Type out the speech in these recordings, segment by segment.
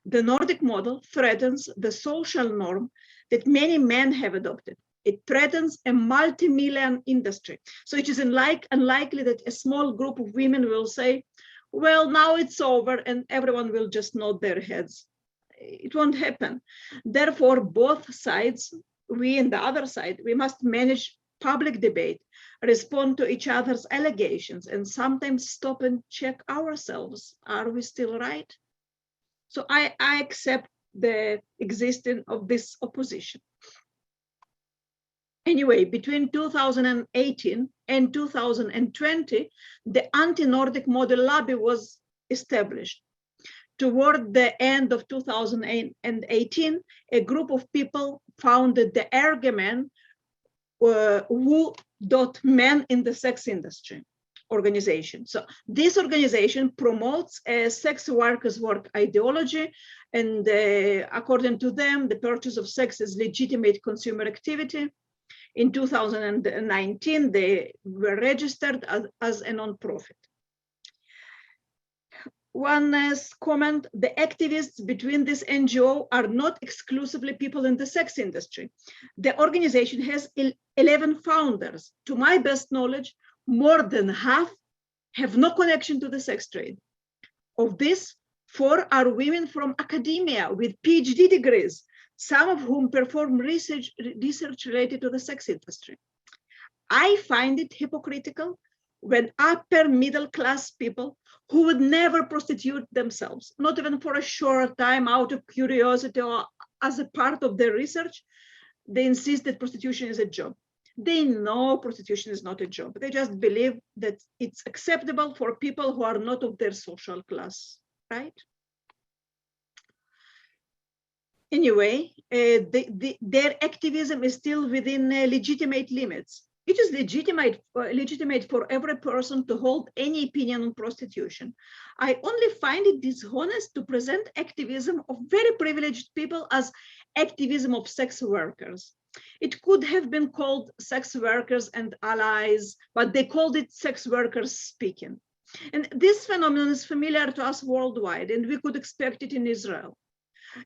The Nordic model threatens the social norm that many men have adopted. It threatens a multi-million industry. So it is unlikely that a small group of women will say, well, now it's over, and everyone will just nod their heads. It won't happen. Therefore, both sides, we and the other side, we must manage public debate, respond to each other's allegations, and sometimes stop and check ourselves. Are we still right? So I accept the existence of this opposition. Anyway, between 2018 and 2020, the anti-Nordic model lobby was established. Toward the end of 2018, a group of people founded the argument Who.Men in the sex industry organization. So this organization promotes a sex workers' work ideology, and according to them, the purchase of sex is legitimate consumer activity. In 2019, they were registered as a non-profit. One comment, the activists between this NGO are not exclusively people in the sex industry. The organization has 11 founders. To my best knowledge, more than half have no connection to the sex trade. Of this, 4 are women from academia with PhD degrees, some of whom perform research related to the sex industry. I find it hypocritical when upper middle class people who would never prostitute themselves, not even for a short time out of curiosity or as a part of their research, they insist that prostitution is a job. They know prostitution is not a job. They just believe that it's acceptable for people who are not of their social class, right? Anyway, their activism is still within legitimate limits. It is legitimate for every person to hold any opinion on prostitution. I only find it dishonest to present activism of very privileged people as activism of sex workers. It could have been called sex workers and allies, but they called it sex workers speaking. And this phenomenon is familiar to us worldwide, and we could expect it in Israel.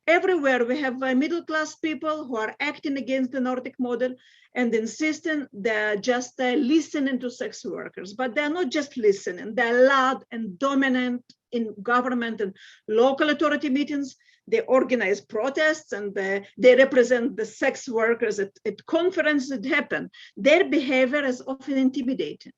Everywhere we have middle-class people who are acting against the Nordic model and insisting they're just listening to sex workers, but they're not just listening, they're loud and dominant in government and local authority meetings. They organize protests and they represent the sex workers at conferences that happen. Their behavior is often intimidating.